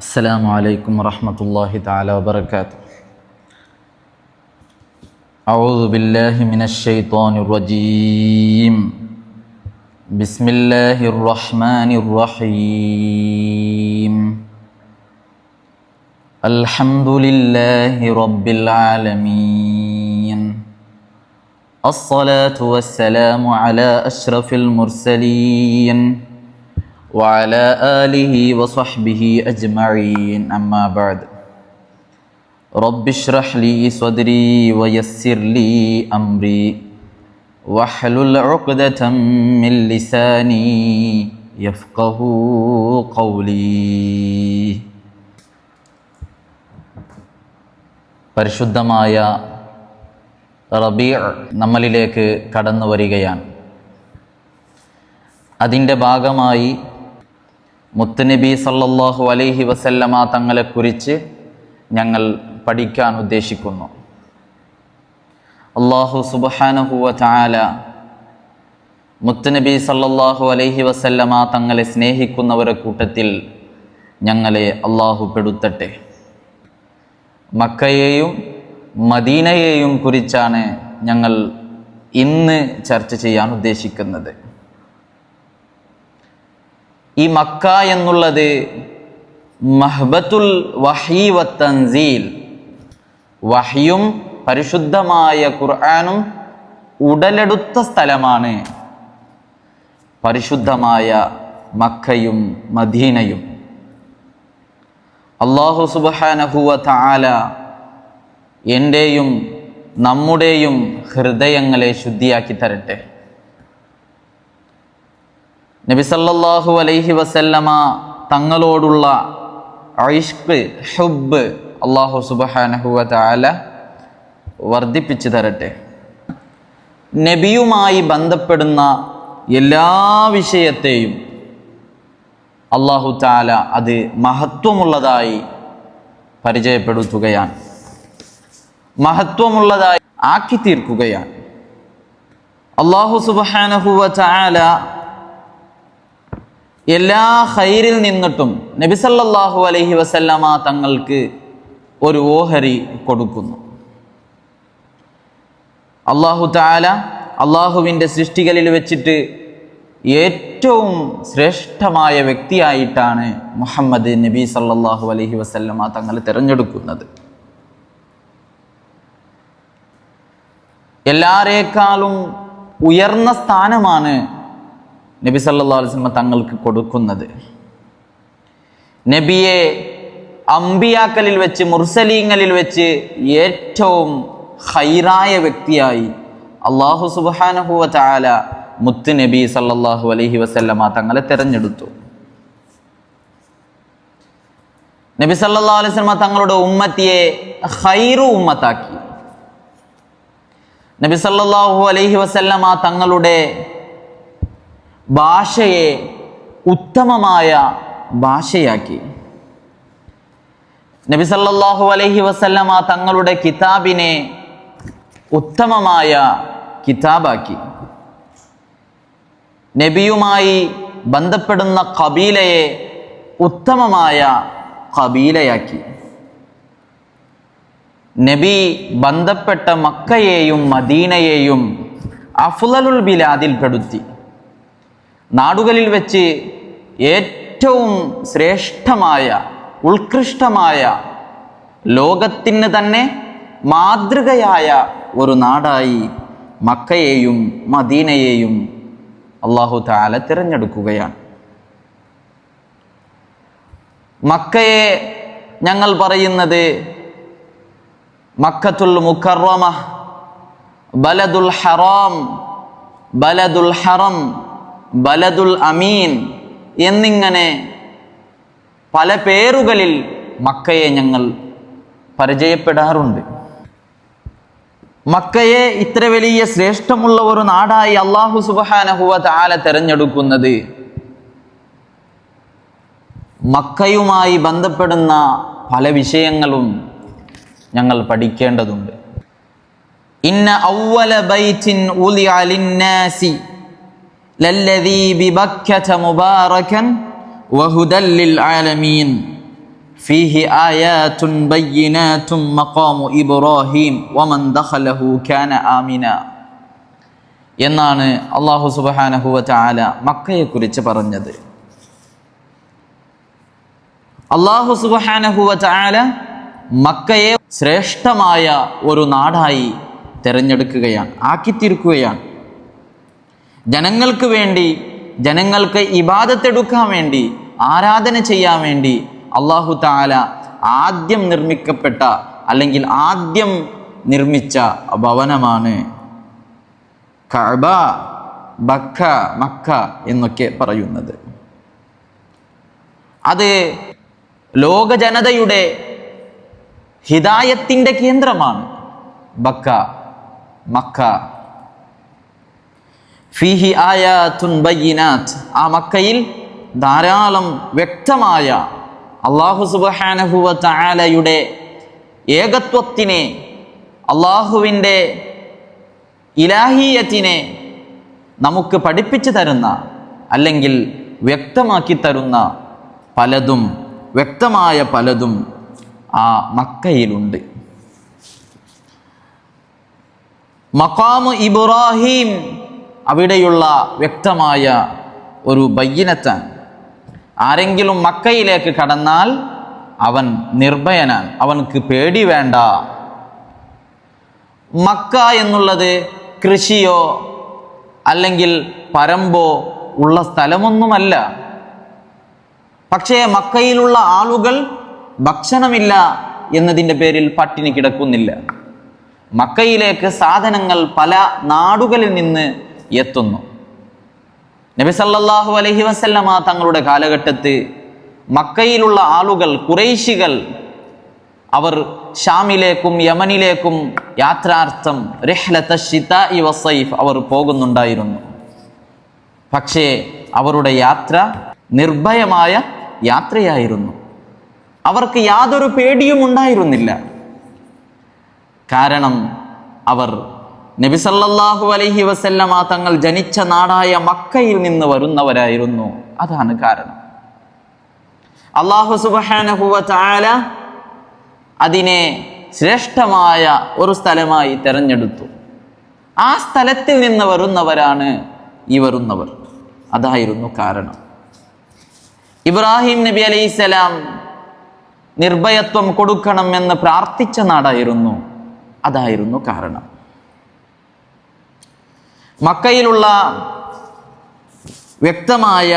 السلام عليكم ورحمة الله تعالى وبركاته. أعوذ بالله من الشيطان الرجيم. بسم الله الرحمن الرحيم. الحمد لله رب العالمين. الصلاة والسلام على أشرف المرسلين وعلى آله وصحبه أجمعين. أما بعد. رب اشرح لي صدري ويسر لي أمري واحلل عقدة من لساني يفقه قولي. പരിശുദ്ധമായ റബീഅ് നമ്മളിലേക്ക് കടന്നു വരികയാണ്. അതിൻ്റെ ഭാഗമായി മുത്തുനബി സല്ലല്ലാഹു അലൈഹി വസല്ലമ തങ്ങളെക്കുറിച്ച് ഞങ്ങൾ പഠിക്കാൻ ഉദ്ദേശിക്കുന്നു. അല്ലാഹു സുബ്ഹാനഹു വ തആല മുത്തുനബി സല്ലല്ലാഹു അലൈഹി വസല്ലമ തങ്ങളെ സ്നേഹിക്കുന്നവരുടെ കൂട്ടത്തിൽ ഞങ്ങളെ അല്ലാഹു പെടുത്തട്ടെ. മക്കയെയും മദീനയെയും കുറിച്ചാണ് ഞങ്ങൾ ഇന്ന് ചർച്ച ചെയ്യാൻ ഉദ്ദേശിക്കുന്നത്. ഈ മക്ക എന്നുള്ളത് മഹ്ബത്തുൽ വഹീ വത്തൻസീൽ, വഹ്യും പരിശുദ്ധമായ ഖുർആനും ഉടലെടുത്ത സ്ഥലമാണ് പരിശുദ്ധമായ മക്കയും മദീനയും. അല്ലാഹു സുബ്ഹാനഹു വ തആല എൻ്റെയും നമ്മുടെയും ഹൃദയങ്ങളെ ശുദ്ധിയാക്കി തരട്ടെ. നബി സല്ലല്ലാഹു അലൈഹി വസല്ലമ തങ്ങളോടുള്ള ഇഷ്ഖ്, ഹുബ്ബ് അല്ലാഹു സുബ്ഹാനഹു വ തആല വർദ്ധിപ്പിച്ചു തരട്ടെ. നബിയുമായി ബന്ധപ്പെടുന്ന എല്ലാ വിഷയത്തെയും അല്ലാഹു തആല അത് മഹത്വമുള്ളതായി പരിചയപ്പെടുത്തുകയാണ്, മഹത്വമുള്ളതായി ആക്കി തീർക്കുകയാണ്. അല്ലാഹു സുബ്ഹാനഹു വ തആല എല്ലാ ഖൈറിൽ നിന്നിട്ടും നബി സല്ലല്ലാഹു അലൈഹി വസല്ലമ തങ്ങൾക്ക് ഒരു ഓഹരി കൊടുക്കുന്നു. അല്ലാഹു തആല അല്ലാഹുവിൻ്റെ സൃഷ്ടികളിൽ വെച്ചിട്ട് ഏറ്റവും ശ്രേഷ്ഠമായ വ്യക്തിയായിട്ടാണ് മുഹമ്മദ് നബി സല്ലല്ലാഹു അലൈഹി വസല്ലമ തങ്ങൾ തിരഞ്ഞെടുക്കുന്നത്. എല്ലാരേക്കാളും ഉയർന്ന സ്ഥാനമാണ് നബി സല്ലല്ലാഹു അലൈഹി വസല്ലം തങ്ങൾക്ക് കൊടുക്കുന്നത്. നബിയെ അംബിയാക്കളിൽ വെച്ച്, മുർസലീങ്ങളിൽ വെച്ച് ഏറ്റവും ഖൈറായ വ്യക്തിയായി അല്ലാഹു സുബ്ഹാനഹു വ തആല മുത്ത് നബി സല്ലല്ലാഹു അലൈഹി വസല്ലമ തങ്ങളെ തിരഞ്ഞെടുത്തു. നബി സല്ലല്ലാഹു അലൈഹി വസല്ലമ തങ്ങളുടെ ഉമ്മത്തിയെ ഖൈറു ഉമ്മത്താക്കി. നബി സല്ലല്ലാഹു അലൈഹി വസല്ലമ തങ്ങളുടെ ഭാഷയെ ഉത്തമമായ ഭാഷയാക്കി. നബി സല്ലല്ലാഹു അലൈഹി വസല്ലമ തങ്ങളുടെ കിതാബിനെ ഉത്തമമായ കിതാബാക്കി. നബിയുമായി ബന്ധപ്പെടുന്ന ഖബീലയെ ഉത്തമമായ ഖബീലയാക്കി. നബി ബന്ധപ്പെട്ട മക്കയെയും മദീനയെയും അഫ്ളലുൽ ബിലാദിൽ പെടുത്തി. നാടുകളിൽ വെച്ച് ഏറ്റവും ശ്രേഷ്ഠമായ, ഉത്കൃഷ്ടമായ, ലോകത്തിന് തന്നെ മാതൃകയായ ഒരു നാടായി മക്കയെയും മദീനയെയും അല്ലാഹു തആല തിരഞ്ഞെടുക്കുകയാണ്. മക്കയെ ഞങ്ങൾ പറയുന്നത് മക്കത്തുൽ മുക്കറമ, ബലദുൽ ഹറാം, ബലദുൽ ഹറം, ബലദുൽ അമീൻ എന്നിങ്ങനെ പല പേരുകളിൽ മക്കയെ ഞങ്ങൾ പരിചയപ്പെടാറുണ്ട്. മക്കയെ ഇത്ര വലിയ ശ്രേഷ്ഠമുള്ള ഒരു നാടായി അല്ലാഹു സുബ്ഹാനഹു വ തആല തിരഞ്ഞെടുക്കുന്നത് മക്കയുമായി ബന്ധപ്പെടുന്ന പല വിഷയങ്ങളും ഞങ്ങൾ പഠിക്കേണ്ടതുണ്ട്. ഇന്ന അവ്വല ബൈത്തിൻ ഉലിഅ ലിന്നാസി ലല്ലദീ ബിബക്കത മുബാറകൻ വഹുദൽ ലിൽ ആലമീൻ ഫീഹി ആയാതുൻ ബയ്യിനാതും മഖാമു ഇബ്രാഹിം വമൻ ദഖലഹു കാന ആമിന എന്നാണ് അല്ലാഹു സുബ്ഹാനഹു വ തആല മക്കയെക്കുറിച്ച് പറഞ്ഞത്. അല്ലാഹു സുബ്ഹാനഹു വ തആല മക്കയെ ശ്രേഷ്ഠമായ ഒരു നാടായി തിരഞ്ഞെടുക്കുകയാണ്, ആക്കിത്തീർക്കുകയാണ്. ജനങ്ങൾക്ക് വേണ്ടി, ജനങ്ങൾക്ക് ഇബാദത്തെടുക്കാൻ വേണ്ടി, ആരാധന ചെയ്യാൻ വേണ്ടി അല്ലാഹു തആല ആദ്യം നിർമ്മിക്കപ്പെട്ട അല്ലെങ്കിൽ ആദ്യം നിർമ്മിച്ച ഭവനമാണ് കഅബ, ബക്ക, മക്ക എന്നൊക്കെ പറയുന്നത്. അത് ലോക ജനതയുടെ ഹിദായത്തിൻ്റെ കേന്ദ്രമാണ്. ബക്ക, മക്ക. ഫീഹി ആയാതുൻ ബയ്യിനാത്ത്, ആ മക്കയിൽ ധാരാളം വ്യക്തമായ അല്ലാഹു സുബ്ഹാനഹു വ തആലയുടെ ഏകത്വത്തിനെ, അല്ലാഹുവിൻ്റെ ഇലാഹിയത്തിനെ നമുക്ക് പഠിപ്പിച്ചു തരുന്ന അല്ലെങ്കിൽ വ്യക്തമാക്കി തരുന്ന പലതും, വ്യക്തമായ പലതും ആ മക്കയിലുണ്ട്. മഖാമു ഇബ്രാഹിം അവിടെയുള്ള വ്യക്തമായ ഒരു ബയ്യിനത്താണ്. ആരെങ്കിലും മക്കയിലേക്ക് കടന്നാൽ അവൻ നിർഭയനാണ്, അവൻക്ക് പേടി വേണ്ട. മക്ക എന്നുള്ളത് കൃഷിയോ അല്ലെങ്കിൽ പരമ്പോ ഉള്ള സ്ഥലമൊന്നുമല്ല. പക്ഷേ മക്കയിലുള്ള ആളുകൾ ഭക്ഷണമില്ല എന്നതിൻ്റെ പേരിൽ പട്ടിണി കിടക്കുന്നില്ല. മക്കയിലേക്ക് സാധനങ്ങൾ പല നാടുകളിൽ നിന്ന് എത്തുന്നു. നബി സല്ലല്ലാഹു അലൈഹി വസല്ലമ തങ്ങളുടെ കാലഘട്ടത്തിൽ മക്കയിലുള്ള ആളുകൾ, ഖുറൈശികൾ, അവർ ഷാമിലേക്കും യമനിലേക്കും യാത്രാർത്ഥം റിഹ്ലത ശിതാഇ വസൈഫ് അവർ പോകുന്നുണ്ടായിരുന്നു. പക്ഷേ അവരുടെ യാത്ര നിർഭയമായ യാത്രയായിരുന്നു. അവർക്ക് യാതൊരു പേടിയും ഉണ്ടായിരുന്നില്ല. കാരണം അവർ നബി സല്ലല്ലാഹു അലൈഹി വസല്ലമ തങ്ങൾ ജനിച്ച നാടായ മക്കയിൽ നിന്ന് വരുന്നവരായിരുന്നു. അതാണ് കാരണം. അല്ലാഹു സുബ്ഹാനഹു വ തആല അതിനെ ശ്രേഷ്ഠമായ ഒരു സ്ഥലമായി തിരഞ്ഞെടുത്തു. ആ സ്ഥലത്തിൽ നിന്ന് വരുന്നവരാണ് ഈ വരുന്നവർ. അതായിരുന്നു കാരണം. ഇബ്രാഹിം നബി അലൈഹിസ്സലാം നിർഭയത്വം കൊടുക്കണമെന്ന് പ്രാർത്ഥിച്ച നാടായിരുന്നു. അതായിരുന്നു കാരണം. മക്കയിലുള്ള വ്യക്തമായ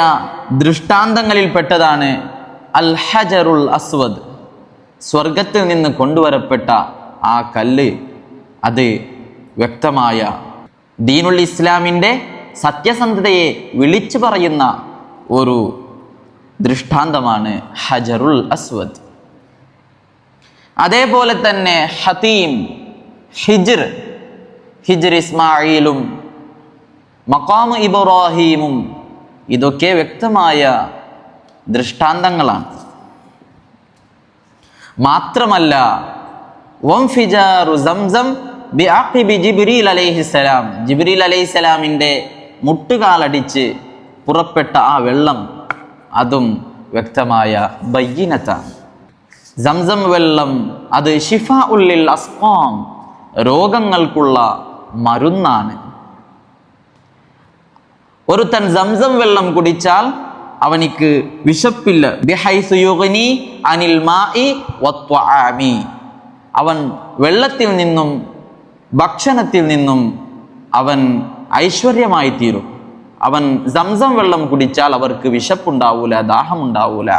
ദൃഷ്ടാന്തങ്ങളിൽപ്പെട്ടതാണ് അൽ ഹജറുൽ അസ്വദ്, സ്വർഗത്തിൽ നിന്ന് കൊണ്ടുവരപ്പെട്ട ആ കല്ല്. അത് വ്യക്തമായ ദീനുൽ ഇസ്ലാമിൻ്റെ സത്യസന്ധതയെ വിളിച്ചു പറയുന്ന ഒരു ദൃഷ്ടാന്തമാണ് ഹജറുൽ അസ്വദ്. അതേപോലെ തന്നെ ഹതീം, ഹിജ്ർ, ഹിജ്ർ ഇസ്മായിലും മഖാമു ഇബ്രാഹീമും ഇതൊക്കെ വ്യക്തമായ ദൃഷ്ടാന്തങ്ങളാണ്. മാത്രമല്ല വംഫിജാറു സംസം ബിഅഖിബി ജിബ്രീൽ അലൈഹിസ്സലാം, ജിബ്രീൽ അലൈഹിസ്സലാമിൻ്റെ മുട്ടുകാലടിച്ച് പുറപ്പെട്ട ആ വെള്ളം, അതും വ്യക്തമായ ബയ്യിനത്താണ്. സംസം വെള്ളം അത് ശിഫാഉൽ ലിൽ അസ്ഖാം, രോഗങ്ങൾക്കുള്ള മരുന്നാണ്. ഒരുത്തൻ സംസം വെള്ളം കുടിച്ചാൽ അവനിക്ക് വിശപ്പില്ല. ബിഹൈസു യുഗ്നി അനിൽ മാഇ വത്വആമി, അവൻ വെള്ളത്തിൽ നിന്നും ഭക്ഷണത്തിൽ നിന്നും അവൻ ഐശ്വര്യമായി തീരും. അവൻ സംസം വെള്ളം കുടിച്ചാൽ അവർക്ക് വിശപ്പുണ്ടാവൂല, ദാഹമുണ്ടാവൂല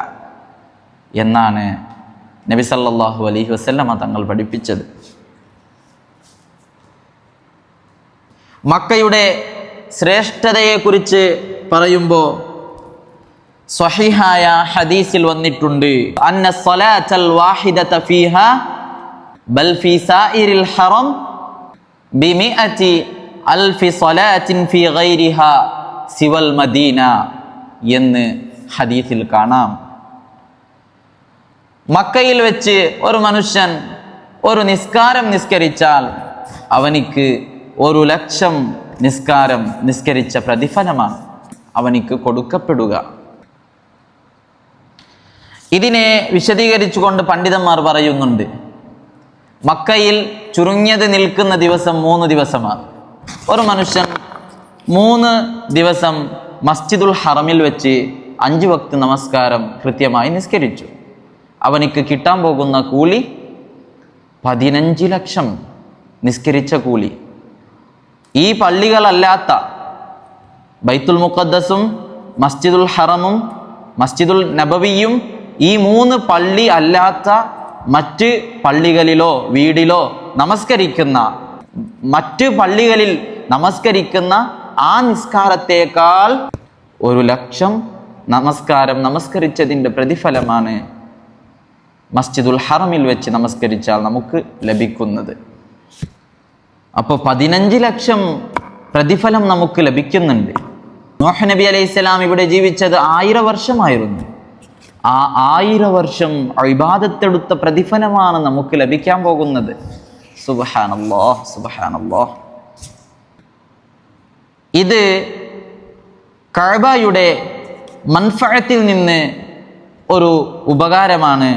എന്നാണ് നബി സല്ലല്ലാഹു അലൈഹി വസല്ലമ തങ്ങൾ പഠിപ്പിച്ചത്. മക്കയുടെ ശ്രേഷ്ഠതയെക്കുറിച്ച് പറയുമ്പോൾ സ്വഹീഹായ ഹദീസിൽ വന്നിട്ടുണ്ട്, അന്ന സ്വലാത്തൽ വാഹിദത ഫീഹാ ബൽ ഫീ സായിരിൽ ഹറം ബിമിഅതി അൽഫി സ്വലാത്തിൻ ഫീ ഗൈരിഹാ സിവൽ മദീന എന്ന് ഹദീസിൽ കാണാം. മക്കയിൽ വെച്ച് ഒരു മനുഷ്യൻ ഒരു നിസ്കാരം നിസ്കരിച്ചാൽ അവനിക്ക് 1,00,000 നിസ്കാരം നിസ്കരിച്ച പ്രതിഫലമാണ് അവനിക്ക് കൊടുക്കപ്പെടുക. ഇതിനെ വിശദീകരിച്ചുകൊണ്ട് പണ്ഡിതന്മാർ പറയുന്നുണ്ട്, മക്കയിൽ ചുരുങ്ങിയത് നിൽക്കുന്ന ദിവസം 3 ദിവസമാണ്. ഒരു മനുഷ്യൻ 3 ദിവസം മസ്ജിദുൽ ഹറമിൽ വെച്ച് 5 വക്ത് നമസ്കാരം കൃത്യമായി നിസ്കരിച്ചു. അവനിക്ക് കിട്ടാൻ പോകുന്ന കൂലി 15 ലക്ഷം നിസ്കരിച്ച കൂലി. ഈ പള്ളികളല്ലാത്ത ബൈത്തുൽ മുഖദ്ദസും മസ്ജിദുൽ ഹറമും മസ്ജിദുൽ നബവിയും ഈ 3 പള്ളി അല്ലാത്ത മറ്റ് പള്ളികളിലോ വീടിലോ നമസ്കരിക്കുന്ന, മറ്റ് പള്ളികളിൽ നമസ്കരിക്കുന്ന ആ നിസ്കാരത്തേക്കാൾ 1 ലക്ഷം നമസ്കാരം നമസ്കരിച്ചതിൻ്റെ പ്രതിഫലമാണ് മസ്ജിദുൽ ഹറമിൽ വെച്ച് നമസ്കരിച്ചാൽ നമുക്ക് ലഭിക്കുന്നത്. അപ്പോൾ 15 ലക്ഷം പ്രതിഫലം നമുക്ക് ലഭിക്കുന്നുണ്ട്. നൂഹ് നബി അലൈഹിസ്സലാം ഇവിടെ ജീവിച്ചത് 1000 വർഷമായിരുന്നു. ആ 1000 വർഷം ഇബാദത്തെടുത്ത പ്രതിഫലമാണ് നമുക്ക് ലഭിക്കാൻ പോകുന്നത്. സുബ്ഹാനല്ലാഹ്, സുബ്ഹാനല്ലാഹ്. ഇത് കഅബയുടെ മൻഫഅത്തിൽ നിന്ന് ഒരു ഉപകാരമാണ്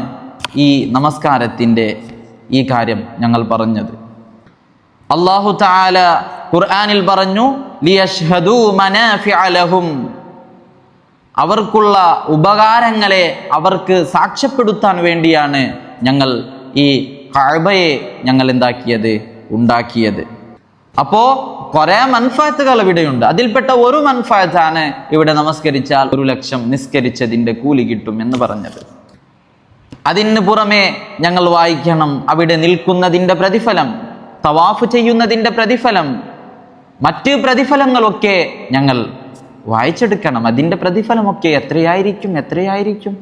ഈ നമസ്കാരത്തിൻ്റെ ഈ കാര്യം ഞങ്ങൾ പറഞ്ഞത്. അല്ലാഹു തആല ഖുർആനിൽ പറഞ്ഞു, ലിയശ്ഹദൂ മനാഫിഅ ലഹും, അവർക്കുള്ള ഉപകാരങ്ങളെ അവർക്ക് സാക്ഷ്യപ്പെടുത്താൻ വേണ്ടിയാണ് ഞങ്ങൾ ഈ കഅബയെ ഞങ്ങൾ ഉണ്ടാക്കിയത്. അപ്പോൾ കുറേ മൻഫഅത്തുകൾ ഇവിടെയുണ്ട്. അതിൽപ്പെട്ട ഒരു മൻഫഅത്താണ് ഇവിടെ നമസ്കരിച്ചാൽ 1 ലക്ഷം നിസ്കരിച്ചതിൻ്റെ കൂലി കിട്ടും എന്ന് പറഞ്ഞത്. അതിന് പുറമെ ഞങ്ങൾ വായിക്കണം അവിടെ നിൽക്കുന്നതിൻ്റെ പ്രതിഫലം, തവാഫ് ചെയ്യുന്നതിൻ്റെ പ്രതിഫലം, മറ്റ് പ്രതിഫലങ്ങളൊക്കെ ഞങ്ങൾ വായിച്ചെടുക്കണം. അതിൻ്റെ പ്രതിഫലമൊക്കെ എത്രയായിരിക്കും?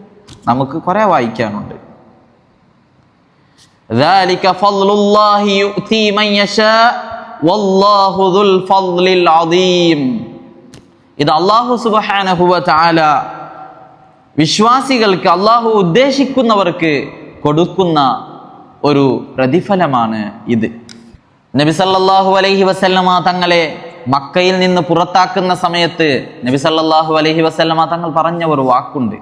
നമുക്ക് കുറെ വായിക്കാനുണ്ട്. ذَلِكَ فَضْلُ اللَّهِ يُؤْتِي مَن يَشَاءُ وَاللَّهُ ذُو الْفَضْلِ الْعَظِيمِ. ഇത് അല്ലാഹു സുബ്ഹാനഹു വ തആല വിശ്വാസികൾക്ക്, അല്ലാഹു ഉദ്ദേശിക്കുന്നവർക്ക് കൊടുക്കുന്ന ഒരു പ്രതിഫലമാണ് ഇത്. നബി സല്ലല്ലാഹു അലൈഹി വസല്ലമ തങ്ങളെ മക്കയിൽ നിന്ന് പുറത്താക്കുന്ന സമയത്ത് നബി സല്ലല്ലാഹു അലൈഹി വസല്ലമ തങ്ങൾ പറഞ്ഞ ഒരു വാക്കുണ്ട്,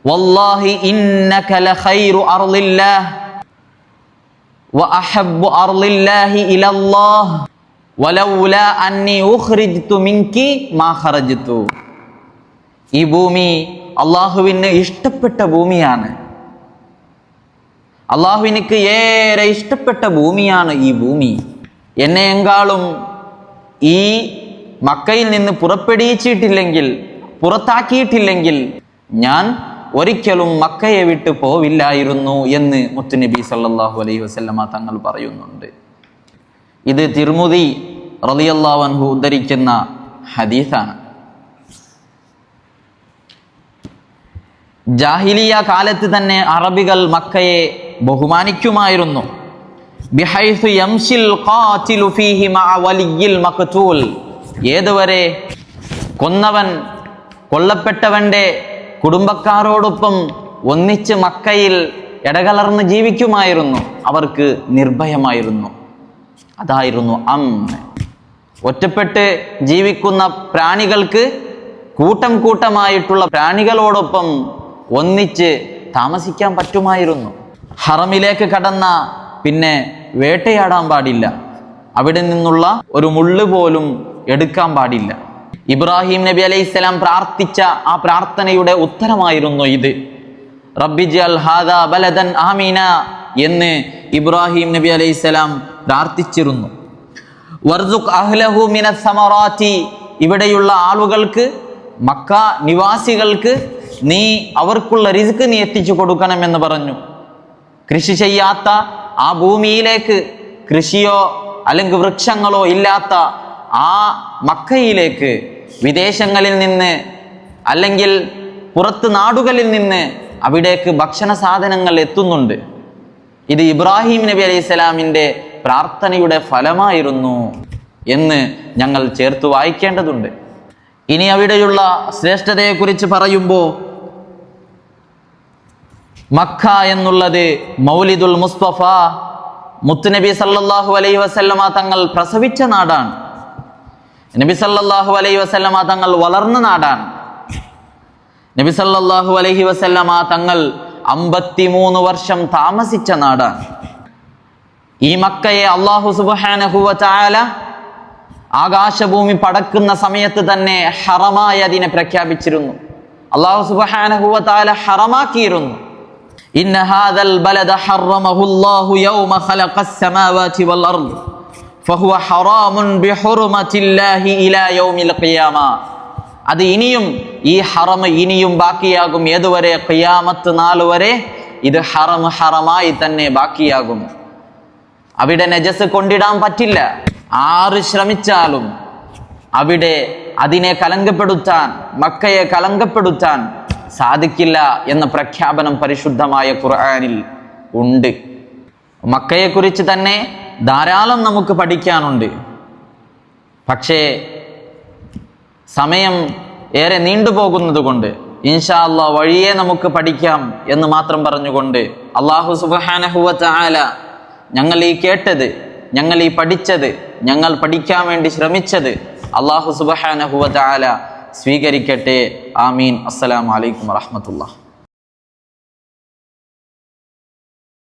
വല്ലാഹി ഇന്നക ലഖൈറു അർളില്ലാഹ് വ അഹബ്ബു അർളില്ലാഹി ഇലല്ലാഹ് വലൗലാ അന്നി ഉഖ്രിജ്തു മിൻകി മാ ഖറജ്തു. ഈ ഭൂമി അല്ലാഹുവിന് ഇഷ്ടപ്പെട്ട ഭൂമിയാണ്. അല്ലാഹുവിനിക്ക് ഏറെ ഇഷ്ടപ്പെട്ട ഭൂമിയാണ് ഈ ഭൂമി. എന്നെയെങ്കാളും ഈ മക്കയിൽ നിന്ന് പുറത്താക്കിയിട്ടില്ലെങ്കിൽ ഞാൻ ഒരിക്കലും മക്കയെ വിട്ട് പോവില്ലായിരുന്നു എന്ന് മുത്തുനബി സല്ലല്ലാഹു അലൈഹി വസല്ലമ തങ്ങൾ പറയുന്നുണ്ട്. ഇത് തിർമുദി റളിയല്ലാഹു അൻഹു ഉദ്ധരിക്കുന്ന ഹദീസാണ്. ജാഹിലിയ കാലത്ത് തന്നെ അറബികൾ മക്കയെ ബഹുമാനിക്കുമായിരുന്നു. ബിഹൈസു യംശിൽ ഖാതിലു ഫീഹി മഅ വലിയിൽ മഖ്തൂൽ. ഏതുവരെ കൊല്ലപ്പെട്ടവന്റെ കുടുംബക്കാരോടൊപ്പം ഒന്നിച്ച് മക്കയിൽ ഇടകലർന്ന് ജീവിക്കുമായിരുന്നു. അവർക്ക് നിർഭയമായിരുന്നു. അതായിരുന്നു അംന്. ഒറ്റപ്പെട്ട് ജീവിക്കുന്ന പ്രാണികൾക്ക് കൂട്ടമായിട്ടുള്ള പ്രാണികളോടൊപ്പം ഒന്നിച്ച് താമസിക്കാൻ പറ്റുമായിരുന്നു. ഹറമിലേക്ക് കടന്ന പിന്നെ വേട്ടയാടാൻ പാടില്ല. അവിടെ നിന്നുള്ള ഒരു മുള്ള് പോലും എടുക്കാൻ പാടില്ല. ഇബ്രാഹിം നബി അലൈഹിസ്സലാം പ്രാർത്ഥിച്ച ആ പ്രാർത്ഥനയുടെ ഉത്തരമായിരുന്നു ഇത്. റബ്ബിജ്അൽ ഹാദാ ബലദൻ ആമീന എന്ന് ഇബ്രാഹിം നബി അലൈഹിസ്സലാം പ്രാർത്ഥിച്ചിരുന്നു. വർസുഖ് അഹ്ലഹു മിനസ് സമറാത്തി, ഇവിടെയുള്ള ആളുകൾക്ക്, മക്ക നിവാസികൾക്ക് നീ അവർക്കുള്ള റിസ്ക് നീ എത്തിച്ചു കൊടുക്കണമെന്ന് പറഞ്ഞു. കൃഷി ചെയ്യാത്ത ആ ഭൂമിയിലേക്ക്, കൃഷിയോ അല്ലെങ്കിൽ വൃക്ഷങ്ങളോ ഇല്ലാത്ത ആ മക്കയിലേക്ക് വിദേശങ്ങളിൽ നിന്ന് അല്ലെങ്കിൽ പുറത്ത് നാടുകളിൽ നിന്ന് അവിടേക്ക് ഭക്ഷണ സാധനങ്ങൾ എത്തുന്നുണ്ട്. ഇത് ഇബ്രാഹിം നബി അലൈഹി സ്വലാമിൻ്റെ പ്രാർത്ഥനയുടെ ഫലമായിരുന്നു എന്ന് ഞങ്ങൾ ചേർത്ത് വായിക്കേണ്ടതുണ്ട്. ഇനി അവിടെയുള്ള ശ്രേഷ്ഠതയെക്കുറിച്ച് പറയുമ്പോൾ മക്ക എന്നുള്ളത് മൗലിദുൽ മുസ്തഫ, മുത്തുനബി സല്ലല്ലാഹു അലൈഹി വസല്ലമ തങ്ങൾ പ്രസവിച്ച നാടാണ്. നബി സല്ലല്ലാഹു അലൈഹി വസല്ലമ തങ്ങൾ വളർന്ന നാടാണ്. നബി സല്ലല്ലാഹു അലൈഹി വസല്ലമ തങ്ങൾ 53 വർഷം താമസിച്ച നാടാണ്. ഈ മക്കയെ അല്ലാഹു സുബ്ഹാനഹു വ തആല ആകാശഭൂമി പടക്കുന്ന സമയത്ത് തന്നെ ഹറമായി അതിനെ പ്രഖ്യാപിച്ചിരുന്നു. അല്ലാഹു സുബ്ഹാനഹു വ തആല ഹറമാക്കിയിരുന്നു. ഇന്ന ഹാദൽ ബലദ ഹറമഹുല്ലാഹു യൗമ ഖലഖസ് സമാവാതി വൽ അർദ് ഫഹുവ ഹറാമുൻ ബിഹുർമത്തില്ലാഹി ഇലാ യൗമിൽ ഖിയാമ. അത് ഇനിയും ഈ ഹറം ഇനിയും ബാക്കിയാകും. ഏതുവരെ? ഖിയാമത്ത് നാൾ വരെ ഇത് ഹറമായി തന്നെ ബാക്കിയാകും. അവിടെ നജസ് കൊണ്ടിടാൻ പറ്റില്ല. ആര് ശ്രമിച്ചാലും അവിടെ അതിനെ കലങ്കപ്പെടുത്താൻ, മക്കയെ കലങ്കപ്പെടുത്താൻ സാധിക്കില്ല എന്ന പ്രഖ്യാപനം പരിശുദ്ധമായ ഖുർആനിൽ ഉണ്ട്. മക്കയെക്കുറിച്ച് തന്നെ ധാരാളം നമുക്ക് പഠിക്കാനുണ്ട്. പക്ഷേ സമയം ഏറെ നീണ്ടുപോകുന്നത് കൊണ്ട് ഇൻഷാ അല്ലാഹ് വഴിയെ നമുക്ക് പഠിക്കാം എന്ന് മാത്രം പറഞ്ഞുകൊണ്ട് അല്ലാഹു സുബ്ഹാനഹു വ തആല ഞങ്ങൾ ഈ കേട്ടത്, ഞങ്ങൾ ഈ പഠിച്ചത്, ഞങ്ങൾ പഠിക്കാൻ വേണ്ടി ശ്രമിച്ചത് അല്ലാഹു സുബ്ഹാനഹു വ തആല സ്വീകരിക്കട്ടെ. ആമീൻ. അസ്സലാമു അലൈക്കും വറഹ്മത്തുള്ളാഹി.